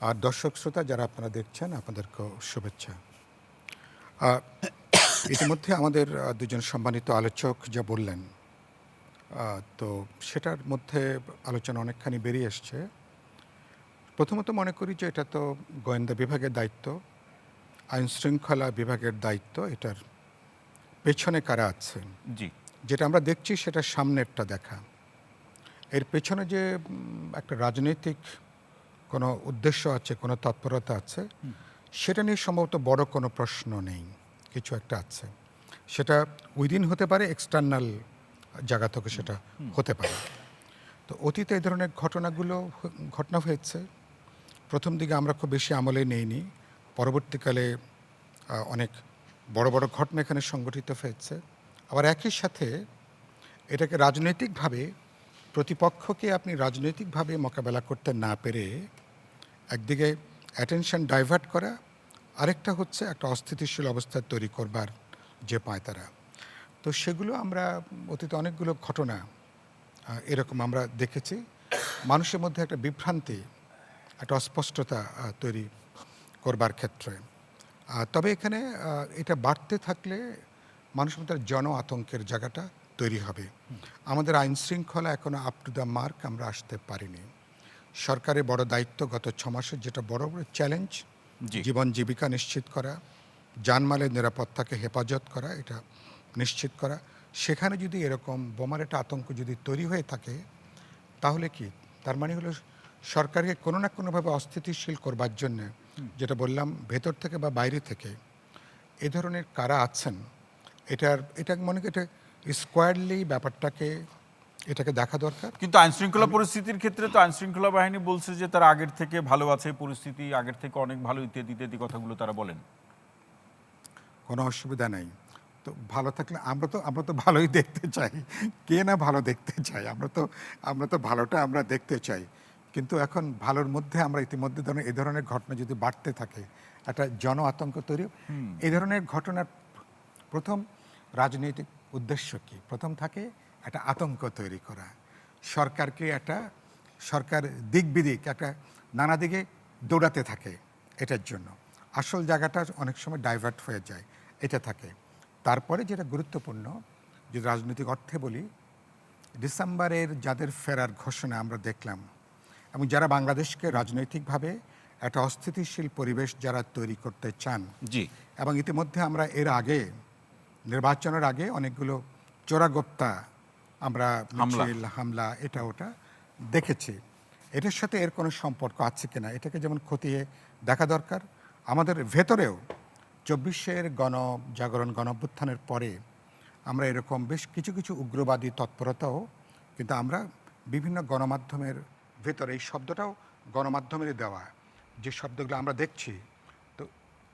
আর দর্শক শ্রোতা যারা আপনারা দেখছেন আপনাদেরকেও শুভেচ্ছা। ইতিমধ্যে আমাদের দুজন সম্মানিত আলোচক যা বললেন, তো সেটার মধ্যে আলোচনা অনেকখানি বেরিয়ে এসছে। প্রথমত মনে করি যে এটা তো গোয়েন্দা বিভাগের দায়িত্ব, আইনশৃঙ্খলা বিভাগের দায়িত্ব। এটার পেছনে কারা আছেন, জি, যেটা আমরা দেখছি সেটা সামনেরটা দেখা। এর পেছনে যে একটা রাজনৈতিক কোনো উদ্দেশ্য আছে, কোনো তৎপরতা আছে, সেটা নিয়ে সম্ভবত বড় কোনো প্রশ্ন নেই। কিছু একটা আছে, সেটা উইদিন হতে পারে, এক্সটার্নাল জায়গা থেকে সেটা হতে পারে। তো অতীতে এই ধরনের ঘটনা হয়েছে। প্রথম দিকে আমরা খুব বেশি আমলে নেইনি, পরবর্তীকালে অনেক বড় বড় ঘটনা এখানে সংগঠিত হয়েছে। আবার একই সাথে এটাকে রাজনৈতিকভাবে, প্রতিপক্ষকে আপনি রাজনৈতিকভাবে মোকাবেলা করতে না পেরে একদিকে অ্যাটেনশন ডাইভার্ট করা, আরেকটা হচ্ছে একটা অস্থিতিশীল অবস্থা তৈরি করবার যে পায়তারা। তো সেগুলো আমরা অতীতে অনেকগুলো ঘটনা এরকম আমরা দেখেছি। মানুষের মধ্যে একটা বিভ্রান্তি, একটা অস্পষ্টতা তৈরি করবার ক্ষেত্রে। তবে এখানে এটা বাড়তে থাকলে মানুষের মধ্যে জন আতঙ্কের জায়গাটা তৈরি হবে। আমাদের আইন শৃঙ্খলা এখনো আপ টু দ্য মার্ক আমরা আসতে পারিনি। সরকারের বড় দায়িত্ব গত 6 মাসের যেটা বড় বড় চ্যালেঞ্জ, জীবন জীবিকা নিশ্চিত করা, জানমালের নিরাপত্তাকে হেফাজত করা, এটা নিশ্চিত করা। সেখানে যদি এরকম বোমার একটা আতঙ্ক যদি তৈরি হয়ে থাকে, তাহলে কি তার মানে হলো সরকারকে কোনো না কোনোভাবে অস্থিতিশীল করবার জন্যে, যেটা বললাম ভেতর থেকে বা বাইরে থেকে এ ধরনের কারা আছেন, এটা মনে করি এটা স্কোয়াডলি ব্যাপারটাকে এটাকে দেখা দরকার। কিন্তু আইনশৃঙ্খলা পরিস্থিতির ক্ষেত্রে তো আইনশৃঙ্খলা বাহিনী বলছে যে তারা আগের থেকে ভালো আছে, পরিস্থিতি আগের থেকে অনেক ভালো, ইত্যাদি ইত্যাদি কথাগুলো তারা বলেন। কোনো অসুবিধা নেই। তো ভালো থাকলে আমরা তো ভালোই দেখতে চাই। কে না ভালো দেখতে চাই? আমরা তো ভালোটা আমরা দেখতে চাই। কিন্তু এখন ভালোর মধ্যে আমরা ইতিমধ্যে এই ধরনের ঘটনা যদি বাড়তে থাকে, একটা জন আতঙ্ক তৈরি। এই ধরনের ঘটনার প্রথম রাজনৈতিক উদ্দেশ্য কি? প্রথম থাকে একটা আতঙ্ক তৈরি করা, সরকার দিক বিদিক একটা নানা দিকে দৌড়াতে থাকে এটার জন্য। আসল জায়গাটা অনেক সময় ডাইভার্ট হয়ে যায়, এটা থাকে। তারপরে যেটা গুরুত্বপূর্ণ, যদি রাজনৈতিক অর্থে বলি, ডিসেম্বরের যাদের ফেরার ঘোষণা আমরা দেখলাম, এবং যারা বাংলাদেশকে রাজনৈতিকভাবে একটা অস্থিতিশীল পরিবেশ যারা তৈরি করতে চান, জি, এবং ইতিমধ্যে আমরা এর আগে নির্বাচনের আগে অনেকগুলো চোরাগোপ্তা আমরা মিছিল হামলা এটা ওটা দেখেছি। এটার সাথে এর কোনো সম্পর্ক আছে কিনা এটাকে যেমন খতিয়ে দেখা দরকার। আমাদের ভেতরেও 24-এর গণজাগরণ গণঅভ্যুত্থানের পরে আমরা এরকম বেশ কিছু কিছু উগ্রবাদী তৎপরতাও কিন্তু আমরা বিভিন্ন গণমাধ্যমের ভেতরে, এই শব্দটাও গণমাধ্যমেরই দেওয়া, যে শব্দগুলো আমরা দেখছি, তো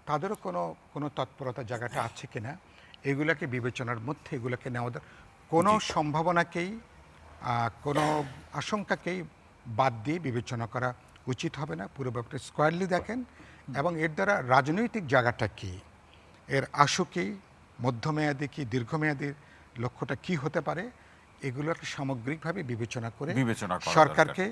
তাদেরও কোনো তৎপরতা জায়গাটা আছে কিনা এগুলোকে বিবেচনার মধ্যে এগুলোকে নেওয়া, কোনো সম্ভাবনাকেই কোনো আশঙ্কাকেই বাদ দিয়ে বিবেচনা করা উচিত হবে না। পুরো ব্যাপারটা স্কোয়ারলি দেখেন, এবং এর দ্বারা রাজনৈতিক জায়গাটা কী, এর আশু কী, মধ্যমেয়াদী কী, দীর্ঘমেয়াদী লক্ষ্যটা কি হতে পারে, এগুলোকে সামগ্রিকভাবে বিবেচনা করে সরকারকে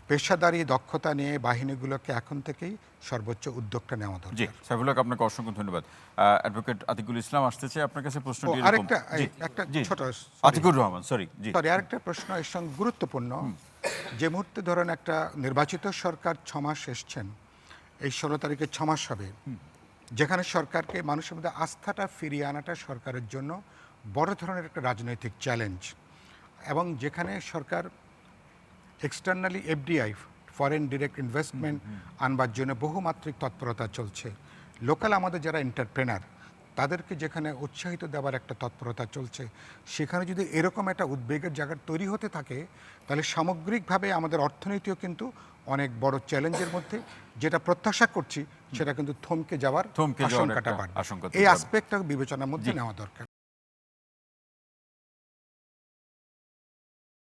পেশাদারি দক্ষতা নিয়ে বাহিনীগুলোকে এখন থেকেই সর্বোচ্চ উদ্যোগটা নেওয়া দরকার। জি, সাইফুল হক, আপনাকে অসংখ্য ধন্যবাদ। অ্যাডভোকেট আতিকুল ইসলাম আসতে চাই আপনার কাছে। প্রশ্নটি একটা ছোট, আতিকুর রহমান, সরি, আরেকটা প্রশ্ন এর সঙ্গে গুরুত্বপূর্ণ। যে মুহূর্তে ধরেন একটা নির্বাচিত সরকার 6 মাস এসছেন, এই 16 তারিখে 6 মাস হবে, যেখানে সরকারকে মানুষের মধ্যে আস্থাটা ফিরিয়ে আনাটা সরকারের জন্য বড় ধরনের একটা রাজনৈতিক চ্যালেঞ্জ, এবং যেখানে সরকার externally FDI, foreign direct investment আনবার জন্য বহুমাত্রিক তৎপরতা চলছে, লোকাল আমাদের যারা এন্টারপ্রেনার তাদেরকে যেখানে উৎসাহিত দেওয়ার একটা তৎপরতা চলছে, সেখানে যদি এরকম একটা উদ্বেগের জায়গা তৈরি হতে থাকে, তাহলে সামগ্রিকভাবে আমাদের অর্থনীতিও কিন্তু অনেক বড় চ্যালেঞ্জের মধ্যে, যেটা প্রত্যাশা করছি সেটা কিন্তু থমকে যাওয়ার আশঙ্কাটা বাড়বে। এই আসপেক্টটা বিবেচনার মধ্যে নেওয়া দরকার।